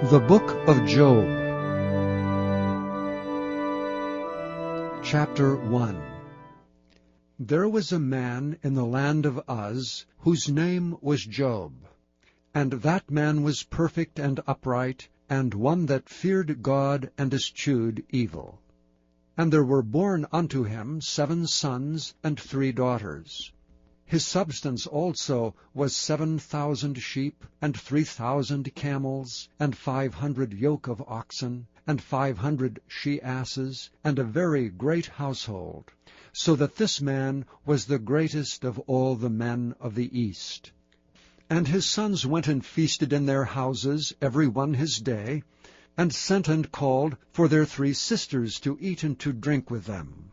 The Book of Job. Chapter 1. There was a man in the land of Uz, whose name was Job. And that man was perfect and upright, and one that feared God and eschewed evil. And there were born unto him 7 sons and 3 daughters. His substance also was 7,000 sheep, and 3,000 camels, and 500 yoke of oxen, and 500 she-asses, and a very great household, so that this man was the greatest of all the men of the east. And his sons went and feasted in their houses, every one his day, and sent and called for their 3 sisters to eat and to drink with them.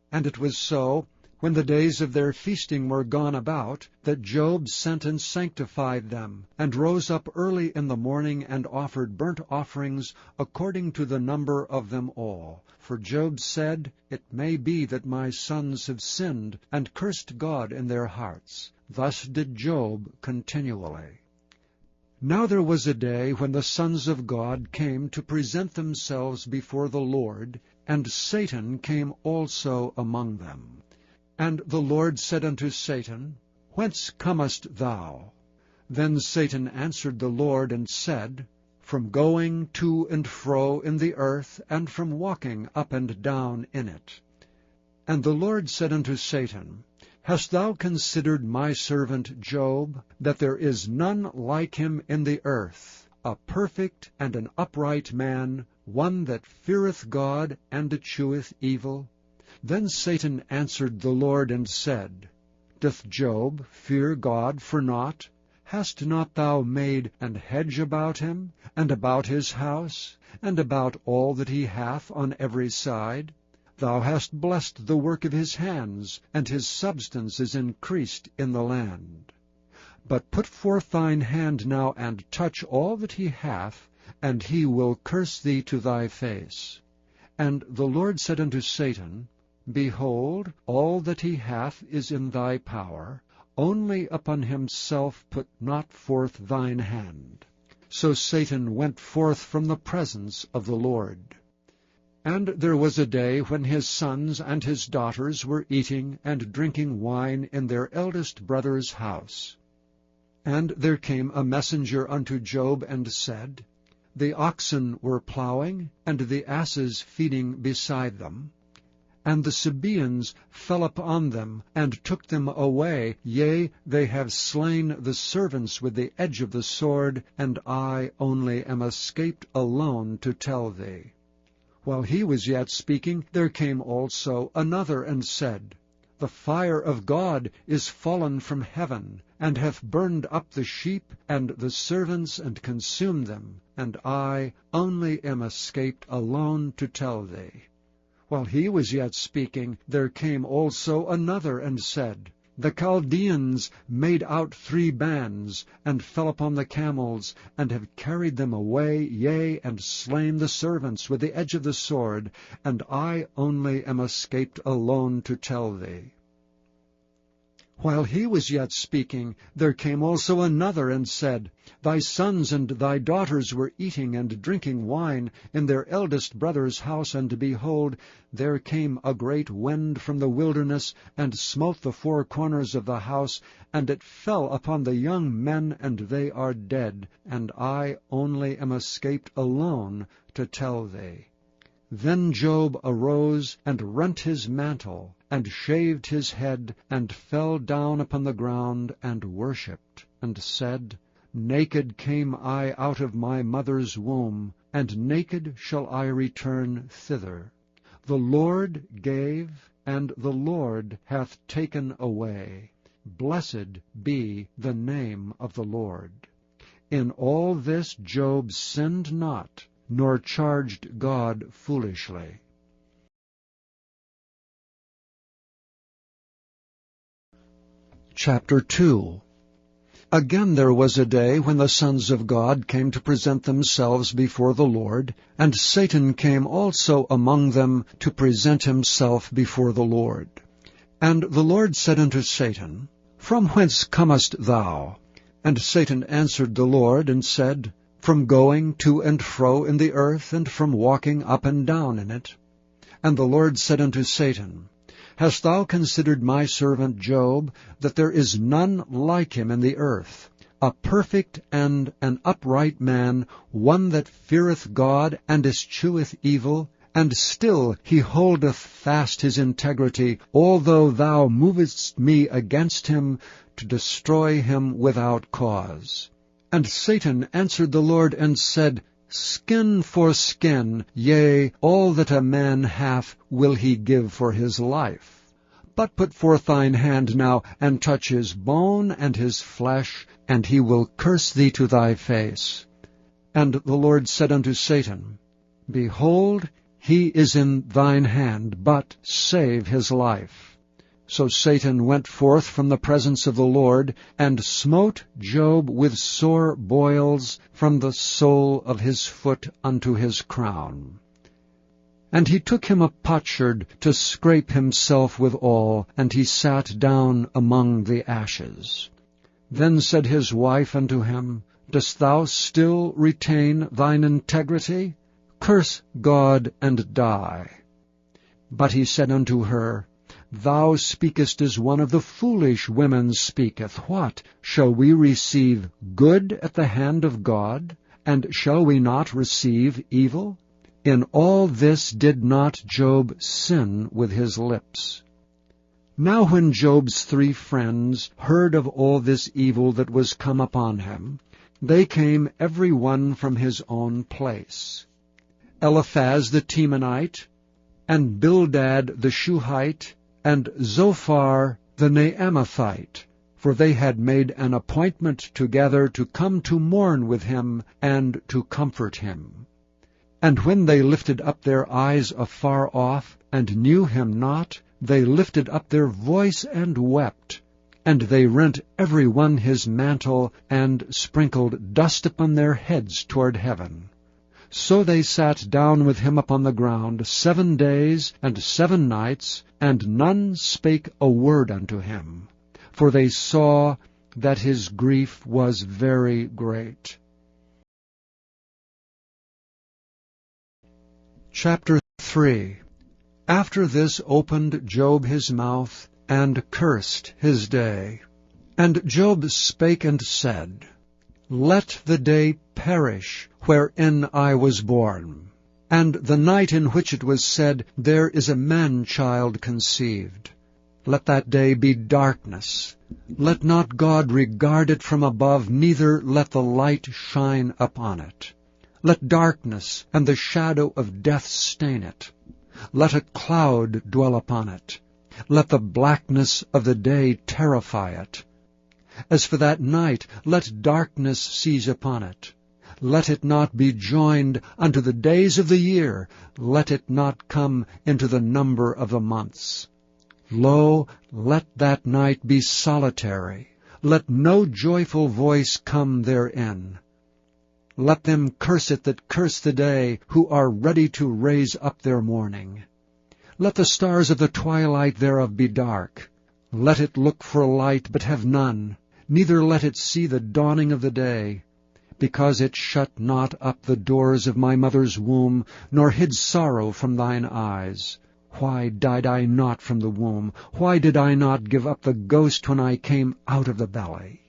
And it was so, when the days of their feasting were gone about, that Job sent and sanctified them, and rose up early in the morning, and offered burnt offerings according to the number of them all. For Job said, It may be that my sons have sinned, and cursed God in their hearts. Thus did Job continually. Now there was a day when the sons of God came to present themselves before the Lord, and Satan came also among them. And the Lord said unto Satan, Whence comest thou? Then Satan answered the Lord, and said, From going to and fro in the earth, and from walking up and down in it. And the Lord said unto Satan, Hast thou considered my servant Job, that there is none like him in the earth, a perfect and an upright man, one that feareth God and escheweth evil? Then Satan answered the Lord, and said, Doth Job fear God for naught? Hast not thou made an hedge about him, and about his house, and about all that he hath on every side? Thou hast blessed the work of his hands, and his substance is increased in the land. But put forth thine hand now, and touch all that he hath, and he will curse thee to thy face. And the Lord said unto Satan, Behold, all that he hath is in thy power, only upon himself put not forth thine hand. So Satan went forth from the presence of the Lord. And there was a day when his sons and his daughters were eating and drinking wine in their eldest brother's house. And there came a messenger unto Job, and said, The oxen were plowing, and the asses feeding beside them. And the Sabaeans fell upon them, and took them away. Yea, they have slain the servants with the edge of the sword, and I only am escaped alone to tell thee. While he was yet speaking, there came also another, and said, The fire of God is fallen from heaven, and hath burned up the sheep and the servants, and consumed them, and I only am escaped alone to tell thee. While he was yet speaking, there came also another, and said, The Chaldeans made out 3 bands, and fell upon the camels, and have carried them away, yea, and slain the servants with the edge of the sword, and I only am escaped alone to tell thee. While he was yet speaking, there came also another, and said, Thy sons and thy daughters were eating and drinking wine in their eldest brother's house, and behold, there came a great wind from the wilderness, and smote the 4 corners of the house, and it fell upon the young men, and they are dead, and I only am escaped alone to tell thee. Then Job arose, and rent his mantle, and shaved his head, and fell down upon the ground, and worshipped, and said, Naked came I out of my mother's womb, and naked shall I return thither. The Lord gave, and the Lord hath taken away. Blessed be the name of the Lord. In all this Job sinned not, nor charged God foolishly. Chapter 2. Again there was a day when the sons of God came to present themselves before the Lord, and Satan came also among them to present himself before the Lord. And the Lord said unto Satan, From whence comest thou? And Satan answered the Lord, and said, from going to and fro in the earth, and from walking up and down in it? And the Lord said unto Satan, Hast thou considered my servant Job, that there is none like him in the earth, a perfect and an upright man, one that feareth God, and escheweth evil, and still he holdeth fast his integrity, although thou movest me against him to destroy him without cause. And Satan answered the Lord and said, Skin for skin, yea, all that a man hath will he give for his life. But put forth thine hand now, and touch his bone and his flesh, and he will curse thee to thy face. And the Lord said unto Satan, Behold, he is in thine hand, but save his life. So Satan went forth from the presence of the Lord, and smote Job with sore boils from the sole of his foot unto his crown. And he took him a potsherd to scrape himself withal, and he sat down among the ashes. Then said his wife unto him, Dost thou still retain thine integrity? Curse God and die. But he said unto her, Thou speakest as one of the foolish women speaketh. What? Shall we receive good at the hand of God? And shall we not receive evil? In all this did not Job sin with his lips. Now when Job's 3 friends heard of all this evil that was come upon him, they came every one from his own place. Eliphaz the Temanite, and Bildad the Shuhite, and Zophar the Naamathite, for they had made an appointment together to come to mourn with him and to comfort him. And when they lifted up their eyes afar off, and knew him not, they lifted up their voice and wept. And they rent every one his mantle, and sprinkled dust upon their heads toward heaven. So they sat down with him upon the ground 7 days and 7 nights, and none spake a word unto him, for they saw that his grief was very great. Chapter 3. After this opened Job his mouth, and cursed his day. And Job spake and said, Let the day perish wherein I was born, and the night in which it was said, There is a man-child conceived. Let that day be darkness. Let not God regard it from above, neither let the light shine upon it. Let darkness and the shadow of death stain it. Let a cloud dwell upon it. Let the blackness of the day terrify it. As for that night, let darkness seize upon it. Let it not be joined unto the days of the year. Let it not come into the number of the months. Lo, let that night be solitary. Let no joyful voice come therein. Let them curse it that curse the day, who are ready to raise up their mourning. Let the stars of the twilight thereof be dark. Let it look for light, but have none. Neither let it see the dawning of the day. Because it shut not up the doors of my mother's womb, nor hid sorrow from thine eyes. Why died I not from the womb? Why did I not give up the ghost when I came out of the belly?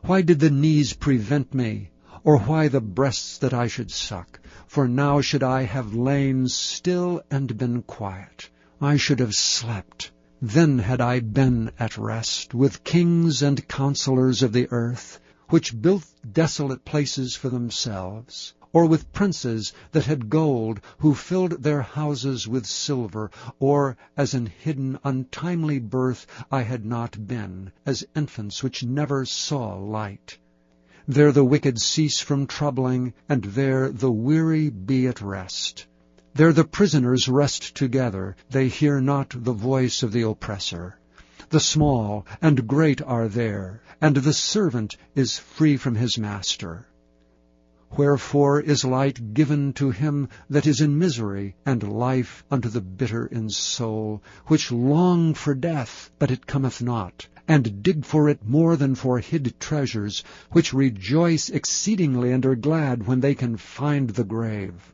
Why did the knees prevent me? Or why the breasts that I should suck? For now should I have lain still and been quiet. I should have slept. Then had I been at rest with kings and counselors of the earth, which built desolate places for themselves, or with princes that had gold, who filled their houses with silver, or as an hidden untimely birth I had not been, as infants which never saw light. There the wicked cease from troubling, and there the weary be at rest. There the prisoners rest together, they hear not the voice of the oppressor. The small and great are there, and the servant is free from his master. Wherefore is light given to him that is in misery, and life unto the bitter in soul, which long for death, but it cometh not, and dig for it more than for hid treasures, which rejoice exceedingly and are glad when they can find the grave.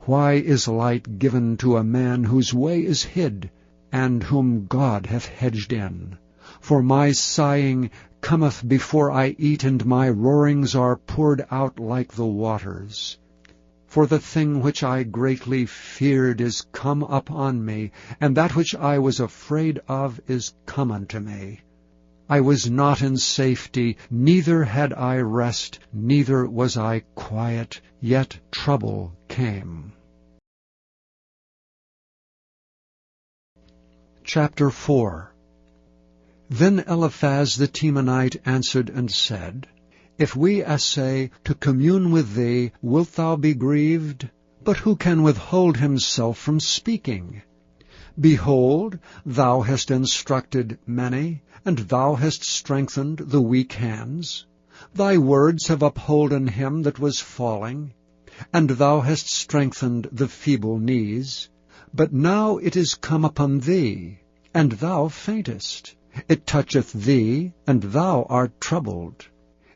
Why is light given to a man whose way is hid, and whom God hath hedged in? For my sighing cometh before I eat, and my roarings are poured out like the waters. For the thing which I greatly feared is come up on me, and that which I was afraid of is come unto me. I was not in safety, neither had I rest, neither was I quiet, yet trouble came. Chapter 4. Then Eliphaz the Temanite answered and said, If we essay to commune with thee, wilt thou be grieved? But who can withhold himself from speaking? Behold, thou hast instructed many, and thou hast strengthened the weak hands. Thy words have upholden him that was falling, and thou hast strengthened the feeble knees. But now it is come upon thee, and thou faintest. It toucheth thee, and thou art troubled.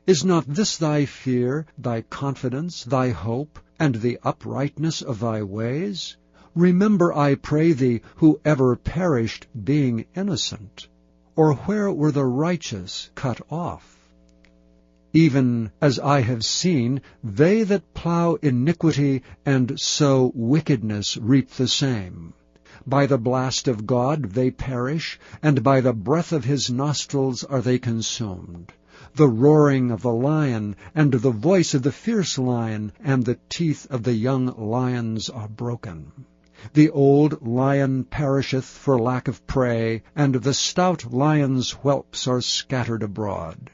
Is not this thy fear, thy confidence, thy hope, and the uprightness of thy ways? Remember, I pray thee, who ever perished, being innocent, or where were the righteous cut off? Even as I have seen, they that plough iniquity and sow wickedness reap the same. By the blast of God they perish, and by the breath of his nostrils are they consumed. The roaring of the lion, and the voice of the fierce lion, and the teeth of the young lions are broken. The old lion perisheth for lack of prey, and the stout lion's whelps are scattered abroad.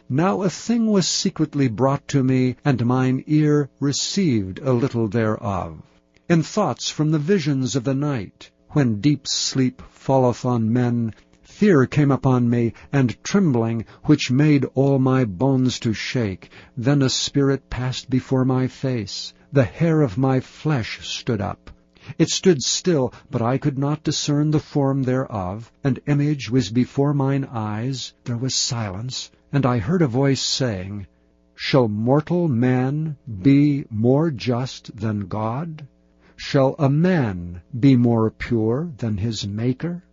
Now a thing was secretly brought to me, and mine ear received a little thereof. In thoughts from the visions of the night, when deep sleep falleth on men, fear came upon me, and trembling, which made all my bones to shake. Then a spirit passed before my face. The hair of my flesh stood up. It stood still, but I could not discern the form thereof. An image was before mine eyes. There was silence, and I heard a voice saying, Shall mortal man be more just than God? Shall a man be more pure than his Maker?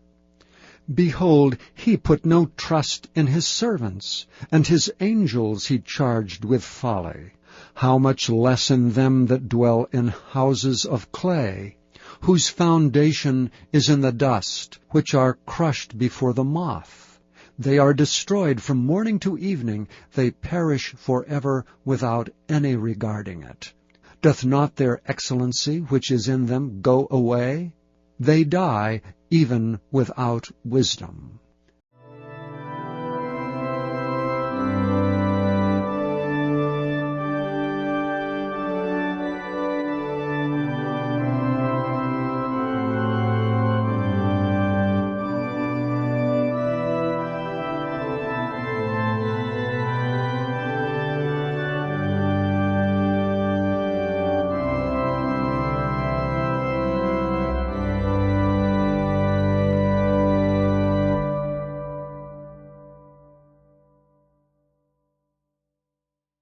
Behold, he put no trust in his servants, and his angels he charged with folly. How much less in them that dwell in houses of clay, whose foundation is in the dust, which are crushed before the moth. They are destroyed from morning to evening, they perish forever without any regarding it. Doth not their excellency which is in them go away? They die even without wisdom.